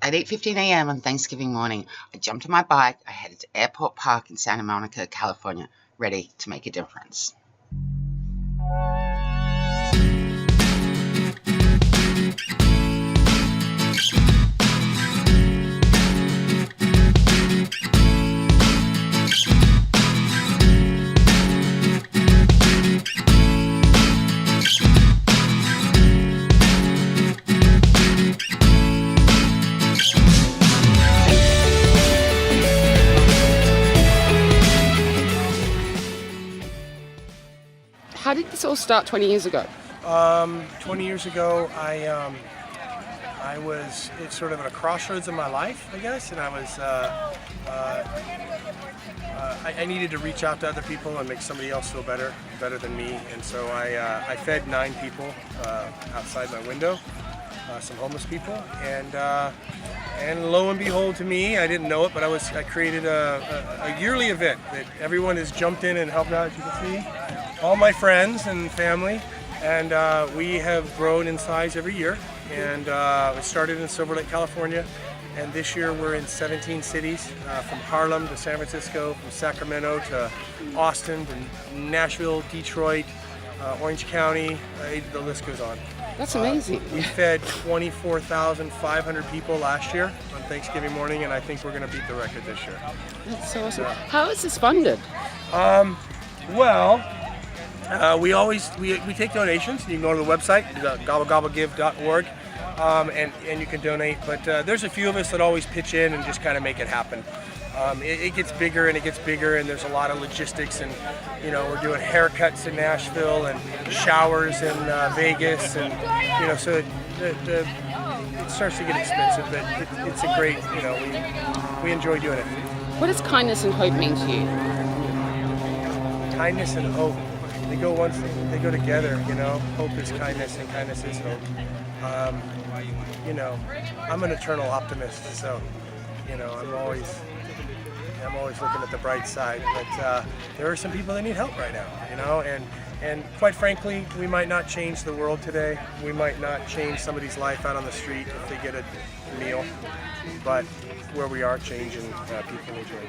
At 8:15 a.m. on Thanksgiving morning, I jumped on my bike, I headed to Airport Park in Santa Monica, California, ready to make a difference. How did this all start 20 years ago? 20 years ago, I was at sort of at a crossroads in my life, I guess, and I needed to reach out to other people and make somebody else feel better than me, and so I fed 9 people outside my window, some homeless people, and lo and behold, to me, I didn't know it, but I created a yearly event that everyone has jumped in and helped out, as you can see. All my friends and family, and we have grown in size every year. And it started in Silver Lake, California, and this year we're in 17 cities, from Harlem to San Francisco, from Sacramento to Austin to Nashville, Detroit, Orange County, the list goes on. That's amazing. We fed 24,500 people last year on Thanksgiving morning, and I think we're going to beat the record this year. That's so awesome. How is this funded? We take donations. You can go to the website, gobblegoogle.give.org, and you can donate. But there's a few of us that always pitch in and just kind of make it happen. It gets bigger and it gets bigger, and there's a lot of logistics. And we're doing haircuts in Nashville and showers in Vegas, and so it starts to get expensive. But it's a great, we enjoy doing it. What does kindness and hope mean to you? Kindness and hope. They go together, Hope is kindness and kindness is hope. I'm an eternal optimist, so, I'm always looking at the bright side. But there are some people that need help right now, and quite frankly, we might not change the world today. We might not change somebody's life out on the street if they get a meal, but where we are changing people need to.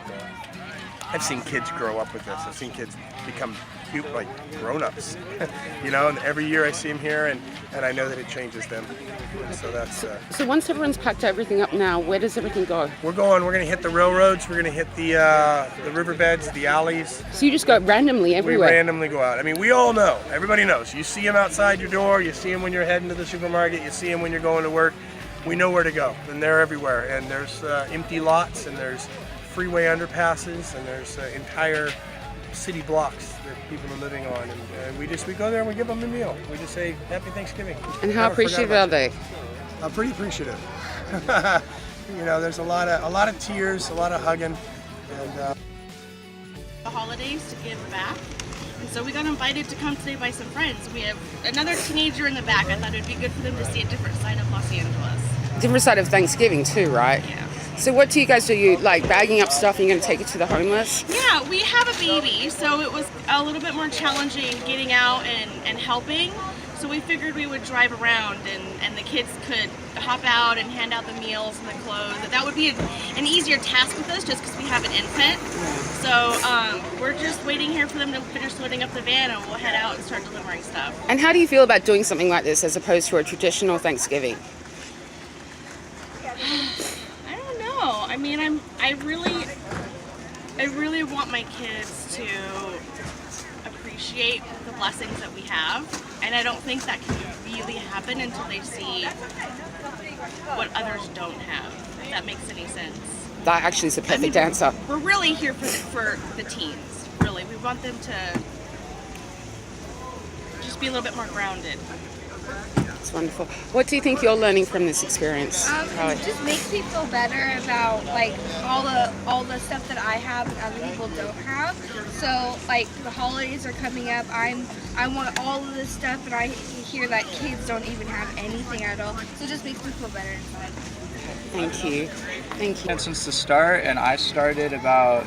I've seen kids grow up with this. I've seen kids become cute, like grown-ups, and every year I see them here, and I know that it changes them. And so that's. So once everyone's packed everything up now, where does everything go? We're going to hit the railroads. We're going to hit the riverbeds, the alleys. So you just go randomly everywhere? We randomly go out. I mean, we all know. Everybody knows. You see them outside your door. You see them when you're heading to the supermarket. You see them when you're going to work. We know where to go, and they're everywhere. And there's empty lots, and there's freeway underpasses, and there's entire city blocks that people are living on, and we go there and we give them a meal. We just say Happy Thanksgiving. And how appreciative are they? Pretty appreciative. There's a lot of tears, a lot of hugging, and the holidays to give back. And so we got invited to come today by some friends. We have another teenager in the back. I thought it'd be good for them to see a different side of Los Angeles. Different side of Thanksgiving too, right? Yeah. So what do you guys do? You like bagging up stuff and you're going to take it to the homeless? Yeah, we have a baby, so it was a little bit more challenging getting out and helping. So we figured we would drive around and the kids could hop out and hand out the meals and the clothes. That would be an easier task with us just because we have an infant. So we're just waiting here for them to finish loading up the van, and we'll head out and start delivering stuff. And how do you feel about doing something like this as opposed to a traditional Thanksgiving? I mean, I really want my kids to appreciate the blessings that we have, and I don't think that can really happen until they see what others don't have, if that makes any sense. That actually is a perfect answer. We're really here for the teens, really. We want them to just be a little bit more grounded. It's wonderful. What do you think you're learning from this experience? It just makes me feel better about like all the stuff that I have and other people don't have. So like the holidays are coming up. I want all of this stuff, and I hear that kids don't even have anything at all. So it just makes me feel better inside. Thank you. Thank you. And since the start, and I started about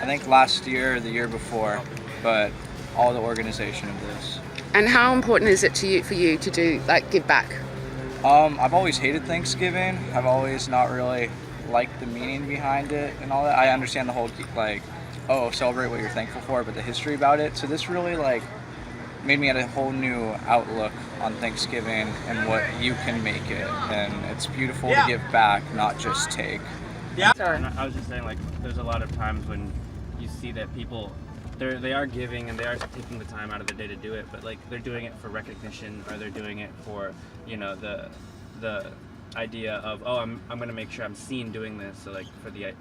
I think last year or the year before, but all the organization of this. And how important is it to you for you to do give back? I've always hated Thanksgiving. I've always not really liked the meaning behind it and all that. I understand the whole like, oh, celebrate what you're thankful for, but the history about it. So this really like made me have a whole new outlook on Thanksgiving and what you can make it. And it's beautiful to give back, not just take. Sorry. And I was just saying, like, there's a lot of times when you see that people, they are giving and they are taking the time out of their day to do it, but like they're doing it for recognition, or they're doing it for, you know, the idea of, oh, I'm gonna make sure I'm seen doing this, so like for the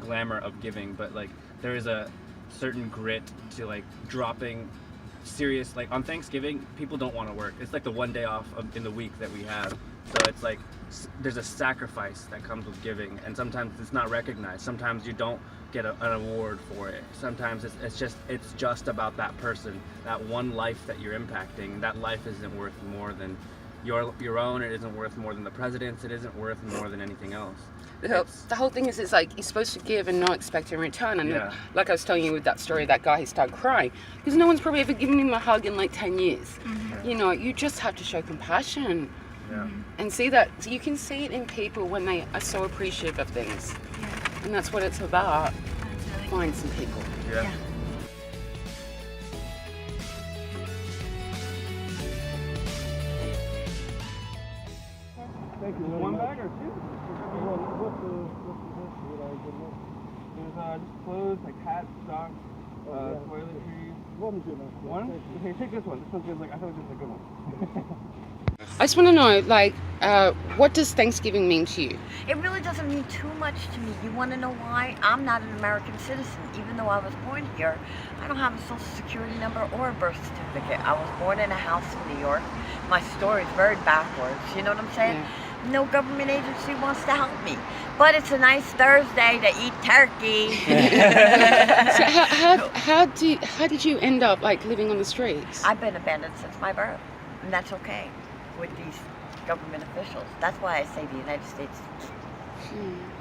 glamour of giving. But like there is a certain grit to like dropping serious, like on Thanksgiving people don't want to work. It's like the one day off in the week that we have, so it's like there's a sacrifice that comes with giving, and sometimes it's not recognized. Sometimes you don't get an award for it. Sometimes it's just about that person, that one life that you're impacting. That life isn't worth more than your own. It isn't worth more than the president's. It isn't worth more than anything else. The whole thing is, it's like you're supposed to give and not expect in return. And Yeah. like I was telling you with that story, that guy, he started crying because no one's probably ever given him a hug in like 10 years. You know, you just have to show compassion. Yeah. And see that, you can see it in people when they are so appreciative of things. And that's what it's about. Find some people. Yeah. Thank you. One bag or two? There's just clothes, like hats, socks, toiletries. One? Okay, take this one. This one's good. Like, I feel like this is a good one. I just want to know, like, what does Thanksgiving mean to you? It really doesn't mean too much to me. You want to know why? I'm not an American citizen. Even though I was born here, I don't have a social security number or a birth certificate. I was born in a house in New York. My story is very backwards. You know what I'm saying? Yeah. No government agency wants to help me. But it's a nice Thursday to eat turkey. So how did you end up like living on the streets? I've been abandoned since my birth, and that's okay with these government officials. That's why I say the United States.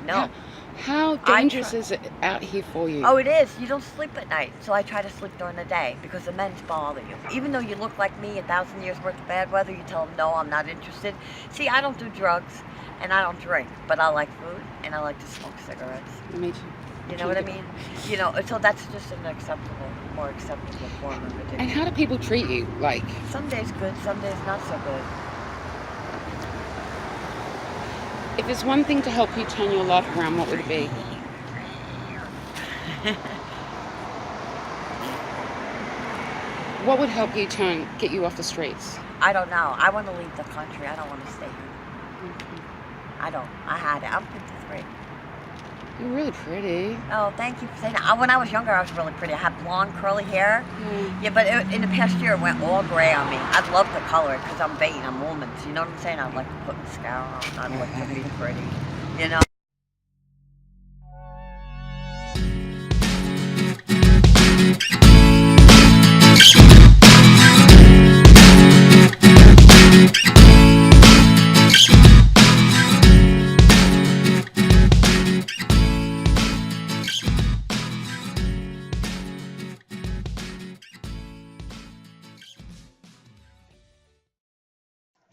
No. How dangerous is it out here for you? Oh, it is. You don't sleep at night. So I try to sleep during the day because the men's bother you. Even though you look like me, 1,000 years worth of bad weather, you tell them, no, I'm not interested. See, I don't do drugs and I don't drink, but I like food and I like to smoke cigarettes. Me too. You know what I mean? You know, so that's just an more acceptable form of addiction. And how do people treat you? Like, Some days good, some days not so good. if there's one thing to help you turn your life around, what would it be? What would help you get you off the streets? I don't know. I want to leave the country. I don't want to stay here. I don't. I had it. I'm 53. You're really pretty. Oh, thank you for saying that. When I was younger, I was really pretty. I had blonde, curly hair. Yeah, but in the past year, it went all gray on me. I'd love to color it because I'm vain. I'm a woman. So you know what I'm saying? I'd like to put mascara on. I'd like to be pretty. You know?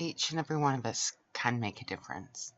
Each and every one of us can make a difference.